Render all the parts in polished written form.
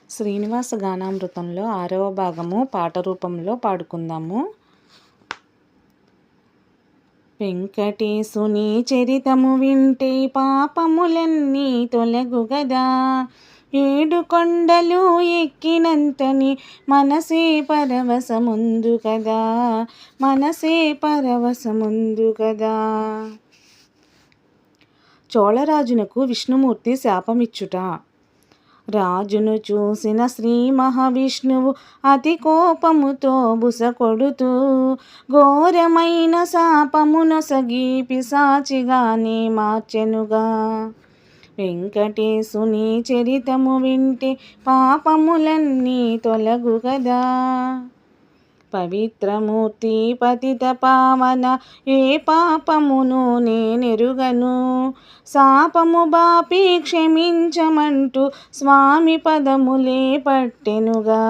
శ్రీనివాస గానామృతంలో 6వ భాగము పాట రూపంలో పాడుకుందాము. వెంకటేశుని చరితము వింటే పాపములన్నీ తొలగు గదా. 7 కొండలు ఎక్కినంతని మనసే పరవశముందు కదా, మనసే పరవశముందు కదా. చోళరాజునకు విష్ణుమూర్తి శాపమిచ్చుట. రాజును చూసిన శ్రీ మహావిష్ణువు అతి కోపముతో బుసకొడుతూ ఘోరమైన శాపమునొసగి పిశాచిగానే మార్చెనుగా. వెంకటేశుని చరితము వింటే పాపములన్నీ తొలగు గదా. పవిత్రమూర్తి పతిత పావన ఏ పాపమును నేనెరుగను, శాపము బాపి క్షమించమంటూ స్వామి పదములే పట్టెనుగా.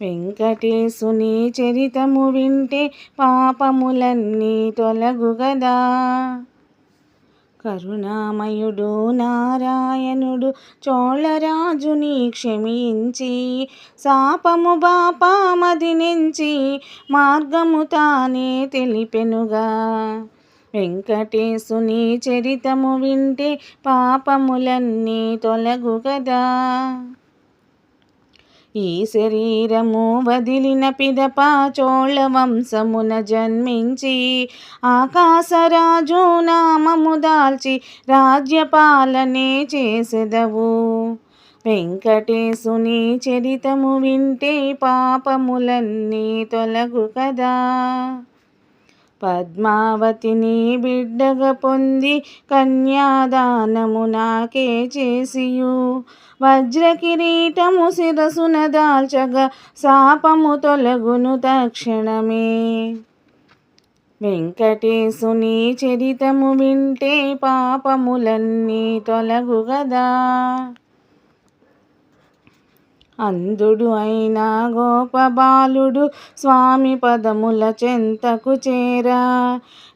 వెంకటేశుని చరితము వింటే పాపములన్నీ తొలగు గదా. కరుణామయుడు నారాయణుడు చోళరాజుని క్షమించి శాపము బాపామది నుంచి మార్గము తానే తెలిపెనుగా. వెంకటేశుని చరితము వింటే పాపములన్నీ తొలగు గదా. ఈ శరీరము వదిలిన పిదప చోళ వంశమున జన్మించి ఆకాశరాజు నామము దాల్చి రాజ్యపాలనే చేసెదవు. వెంకటేశుని చరితము వింటే పాపములన్నీ తొలగు కదా. పద్మావతిని బిడ్డగా పొంది కన్యాదానము నాకే చేసియు వజ్రకిరీటము శిరసున దాల్చగా శాపము తొలగును తక్షణమే. వెంకటేశుని చరితము వింటే పాపములన్నీ తొలగు గదా. అంధుడు అయిన గోపబాలుడు స్వామి పదముల చెంతకు చేరా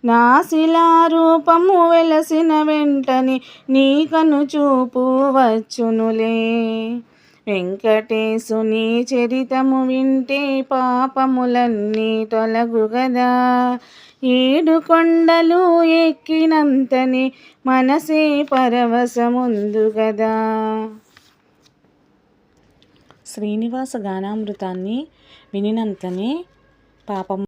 నాశిలా రూపము వెలసిన వెంటనే నీ కను చూపు వచ్చునులే. వెంకటేశుని చరితము వింటే పాపములన్నీ తొలగు గదా. 7 కొండలు ఎక్కినంతనే మనసే పరవశముందు గదా. శ్రీనివాస గానామృతాన్ని వినినంతనే పాపం